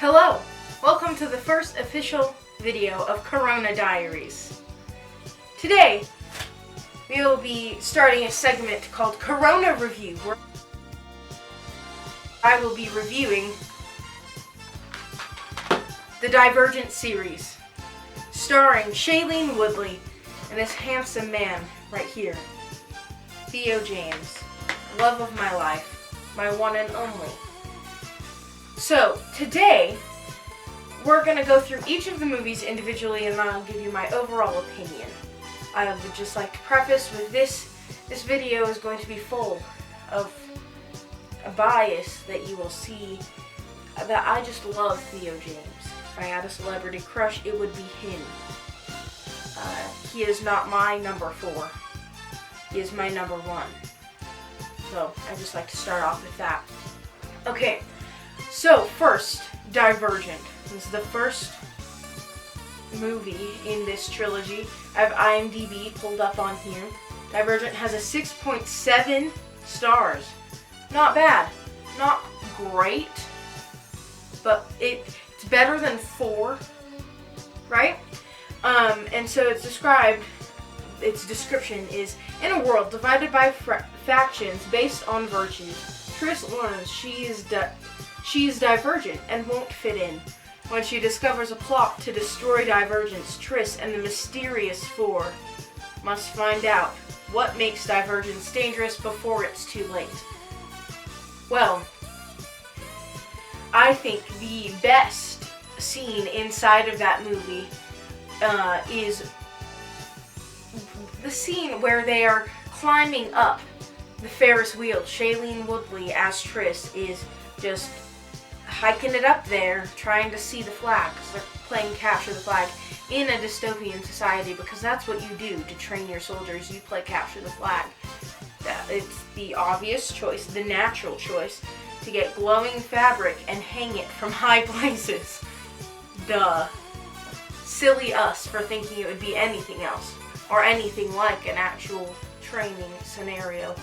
Hello! Welcome to the first official video of Corona Diaries. Today, we will be starting a segment called Corona Review, where I will be reviewing the Divergent series, starring Shailene Woodley and this handsome man right here, Theo James, love of my life, my one and only. So, today, we're going to go through each of the movies individually and then I'll give you my overall opinion. I would just like to preface with this video is going to be full of a bias that you will see, that I just love Theo James. If I had a celebrity crush, it would be him. He is not my number 4. He is my number 1. So, I just like to start off with that. Okay. So, first, Divergent. This is the first movie in this trilogy. I have IMDb pulled up on here. Divergent has a 6.7 stars. Not bad. Not great. But it's better than 4. Right? And so it's described, its description is, in a world divided by factions based on virtues, Tris learns she is divergent and won't fit in. When she discovers a plot to destroy Divergence, Tris and the mysterious Four must find out what makes Divergence dangerous before it's too late. Well, I think the best scene inside of that movie is the scene where they are climbing up the Ferris wheel. Shailene Woodley as Tris is just hiking it up there, trying to see the flag, because they're playing capture the flag in a dystopian society, because that's what you do to train your soldiers. You play capture the flag. It's the obvious choice, the natural choice, to get glowing fabric and hang it from high places. Duh. Silly us for thinking it would be anything else, or anything like an actual training scenario.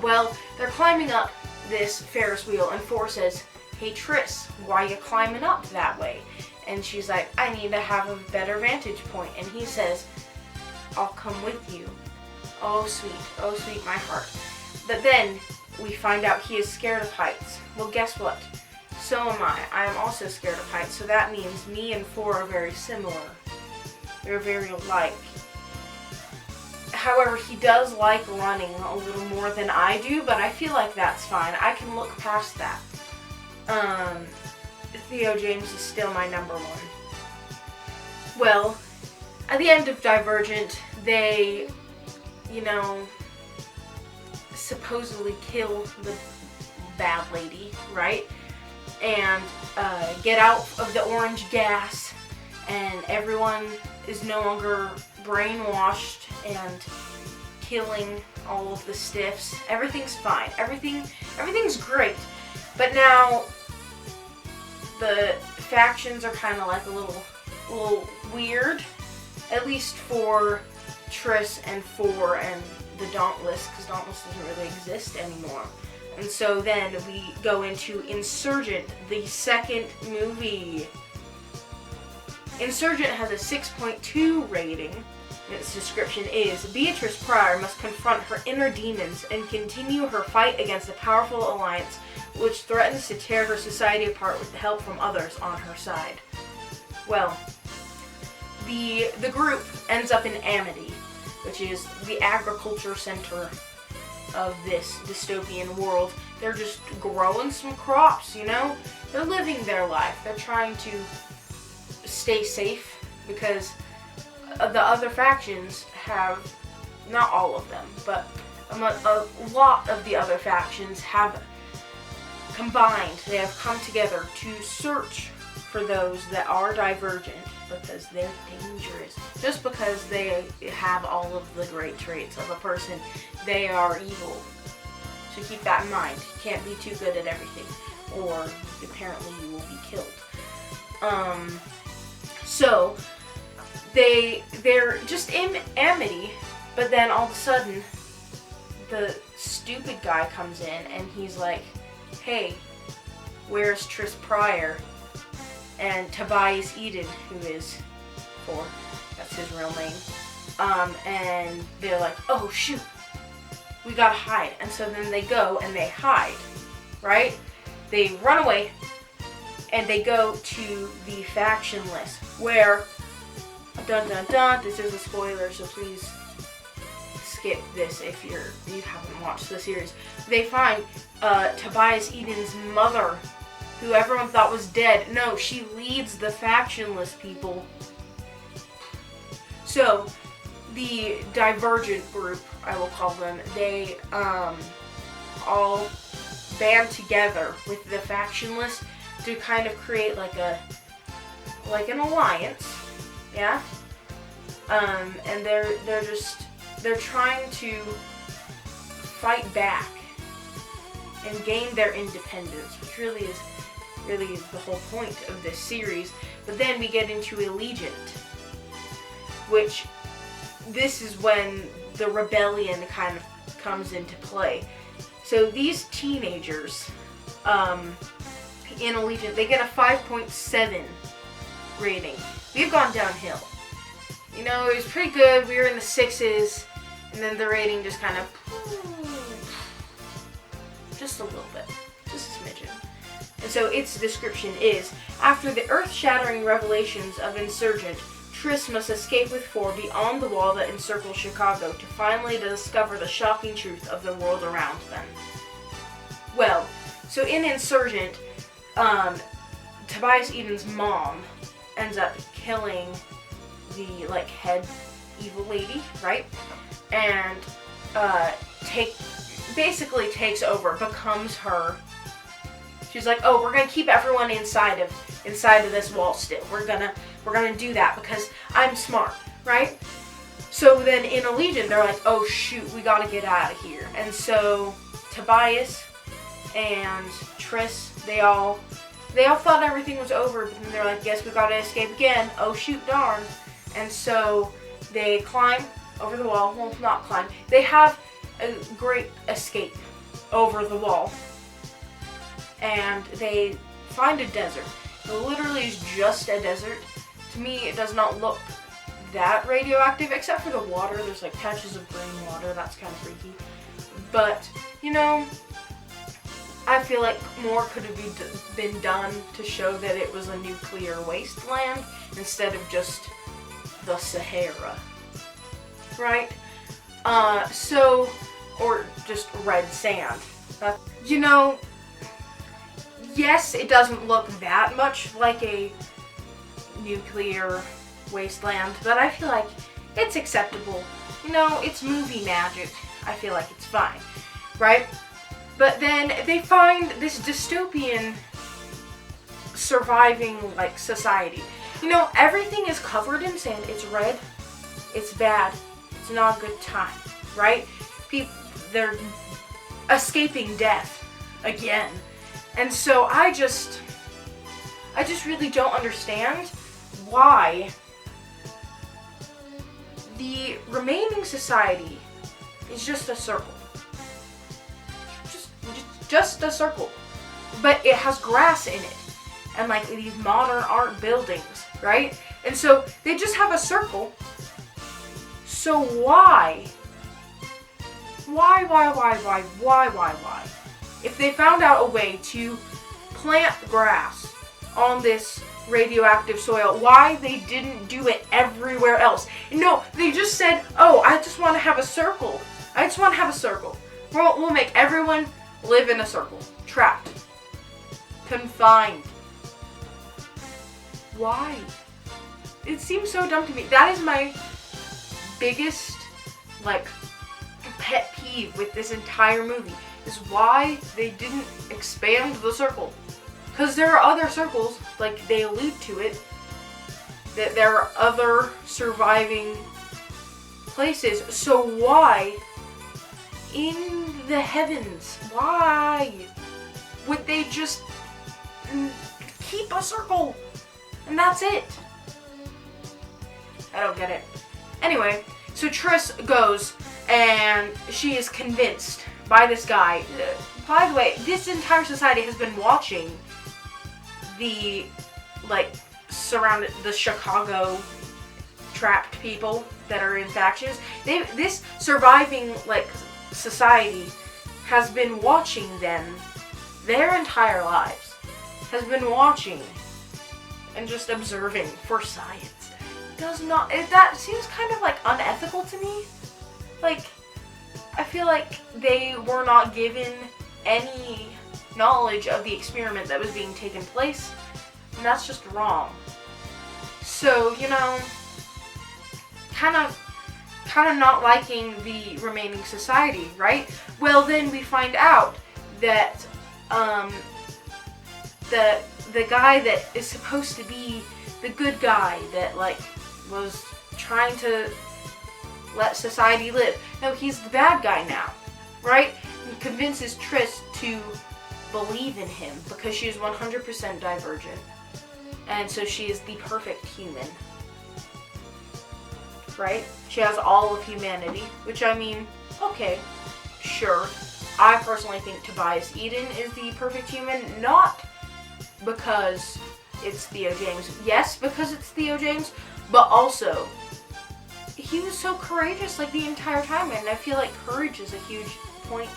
Well, they're climbing up this Ferris wheel, and Four says, "Hey Tris, why you climbing up that way?" And she's like, "I need to have a better vantage point." And he says, "I'll come with you." Oh sweet my heart. But then we find out he is scared of heights. Well, guess what? So am I. I am also scared of heights, so that means me and Four are very similar. They're very alike. However, he does like running a little more than I do, but I feel like that's fine. I can look past that. Theo James is still my number 1. Well, at the end of Divergent, they, supposedly kill the bad lady, right? And get out of the orange gas, and everyone is no longer brainwashed and killing all of the stiffs. Everything's fine. Everything's great. But now the factions are kind of like a little weird, at least for Tris and Four and the Dauntless, because Dauntless doesn't really exist anymore. And so then we go into Insurgent, the second movie. Insurgent has a 6.2 rating. Its description is, Beatrice Pryor must confront her inner demons and continue her fight against a powerful alliance which threatens to tear her society apart with the help from others on her side. Well, the group ends up in Amity, which is the agriculture center of this dystopian world. They're just growing some crops, They're living their life. They're trying to stay safe because the other factions have, not all of them, but a lot of the other factions have combined. They have come together to search for those that are divergent because they're dangerous. Just because they have all of the great traits of a person, they are evil. So keep that in mind. You can't be too good at everything, or apparently you will be killed. So they're just in Amity, but then all of a sudden the stupid guy comes in and he's like, "Hey, where's Tris Pryor?" and Tobias Eden, who is 4, that's his real name, and they're like, oh shoot, we gotta hide. And so then they go and they hide, right? They run away and they go to the faction list where, dun dun dun, this is a spoiler, so please skip this if you haven't watched the series. They find Tobias Eden's mother, who everyone thought was dead. No, she leads the factionless people. So, the Divergent group, I will call them, they all band together with the factionless to kind of create like an alliance, yeah. And they're trying to fight back and gain their independence, which really is the whole point of this series. But then we get into Allegiant, which this is when the rebellion kind of comes into play. So these teenagers in Allegiant, they get a 5.7 rating. We've gone downhill. You know, it was pretty good. We were in the 6s, and then the rating just kind of, just a little bit, just a smidgen. And so its description is, after the earth-shattering revelations of Insurgent, Triss must escape with 4 beyond the wall that encircles Chicago to finally discover the shocking truth of the world around them. Well, so in Insurgent, Tobias Eden's mom ends up killing the, like, head evil lady, right? And basically takes over, becomes her. She's like, oh, we're gonna keep everyone inside of this wall still. We're gonna do that because I'm smart, right? So then in Allegiant, they're like, oh shoot, we gotta get out of here. And so Tobias and Triss, they all thought everything was over, but then they're like, guess we gotta escape again. Oh shoot, darn. And so they climb over the wall. Well, not climb. They have a great escape over the wall. And they find a desert. It literally is just a desert. To me, it does not look that radioactive, except for the water. There's like patches of green water. That's kind of freaky. But, you know, I feel like more could have been done to show that it was a nuclear wasteland instead of just the Sahara, right? Or just red sand. You know, yes, it doesn't look that much like a nuclear wasteland, but I feel like it's acceptable. You know, it's movie magic. I feel like it's fine, right? But then they find this dystopian surviving, like, society. You know, everything is covered in sand. It's red. It's bad. It's not a good time, right? They're escaping death again. And so I just really don't understand why the remaining society is just a circle. Just a circle. But it has grass in it. And like these modern art buildings, right? And so they just have a circle. So why? Why? If they found out a way to plant grass on this radioactive soil, why they didn't do it everywhere else? No, they just said, oh, I just want to have a circle. I just want to have a circle. We'll make everyone live in a circle. Trapped. Confined. Why? It seems so dumb to me. That is my biggest, like, pet peeve with this entire movie, is why they didn't expand the circle. Because there are other circles, like they allude to it, that there are other surviving places. So why, in the heavens, why would they just keep a circle? And that's it. I don't get it. Anyway, so Triss goes, and she is convinced by this guy. By the way, this entire society has been watching the like, surrounded the Chicago trapped people that are in factions. This surviving, like, society has been watching them their entire lives. Has been watching and just observing for science. That seems kind of, like, unethical to me. Like, I feel like they were not given any knowledge of the experiment that was being taken place, and that's just wrong. So, you know, kind of not liking the remaining society, right? Well, then we find out that the guy that is supposed to be the good guy that, like, was trying to let society live. No, he's the bad guy now, right? He convinces Triss to believe in him because she is 100% divergent. And so she is the perfect human. Right? She has all of humanity, which, I mean, okay, sure. I personally think Tobias Eden is the perfect human, not because it's Theo James. Yes, because it's Theo James, but also, he was so courageous, like, the entire time, and I feel like courage is a huge point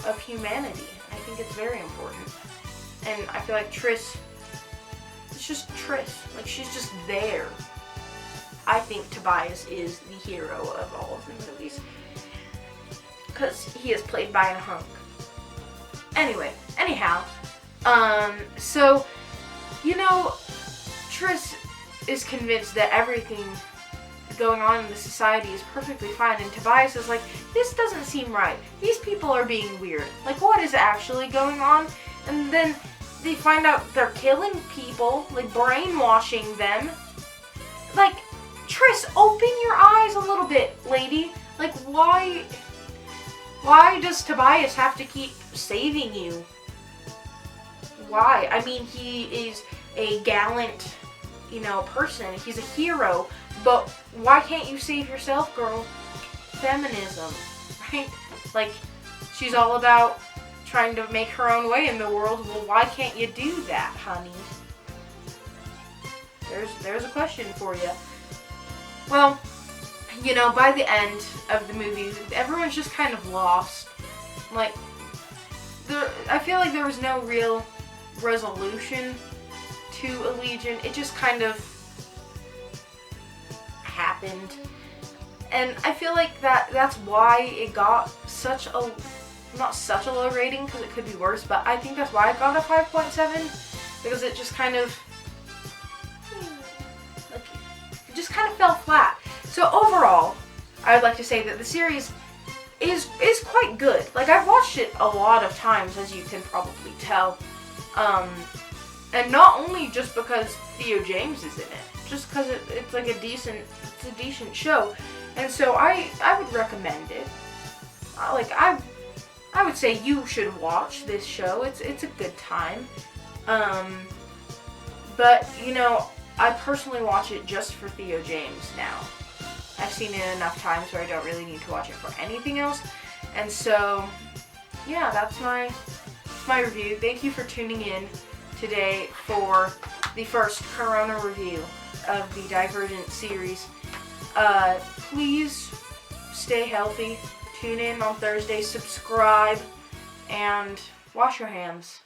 of humanity. I think it's very important. And I feel like Triss, it's just Triss. Like, she's just there. I think Tobias is the hero of all of the movies. Because he is played by a hunk. Anyhow, so, you know, Triss is convinced that everything going on in the society is perfectly fine, and Tobias is like, this doesn't seem right. These people are being weird. Like, what is actually going on? And then they find out they're killing people, like, brainwashing them. Like, Triss, open your eyes a little bit, lady. Like, why does Tobias have to keep saving you? Why? I mean, he is a gallant, you know, person. He's a hero. But why can't you save yourself, girl? Feminism, right? Like, she's all about trying to make her own way in the world. Well, why can't you do that, honey? There's a question for you. Well, you know, by the end of the movie, everyone's just kind of lost. Like, I feel like there was no real resolution to Allegiant. It just kind of happened. And I feel like that's why it got such a, not such a low rating, because it could be worse, but I think that's why it got a 5.7, because it just kind of, like, it just kind of fell flat. So overall, I would like to say that the series is quite good. Like, I've watched it a lot of times, as you can probably tell. And not only just because Theo James is in it, just because it's like a decent show. And so I would recommend it. Like, I would say you should watch this show. It's a good time. But, you know, I personally watch it just for Theo James now. I've seen it enough times where I don't really need to watch it for anything else. And so, yeah, that's my review. Thank you for tuning in today for the first Corona review of the Divergent series. Please stay healthy. Tune in on Thursday, subscribe, and wash your hands.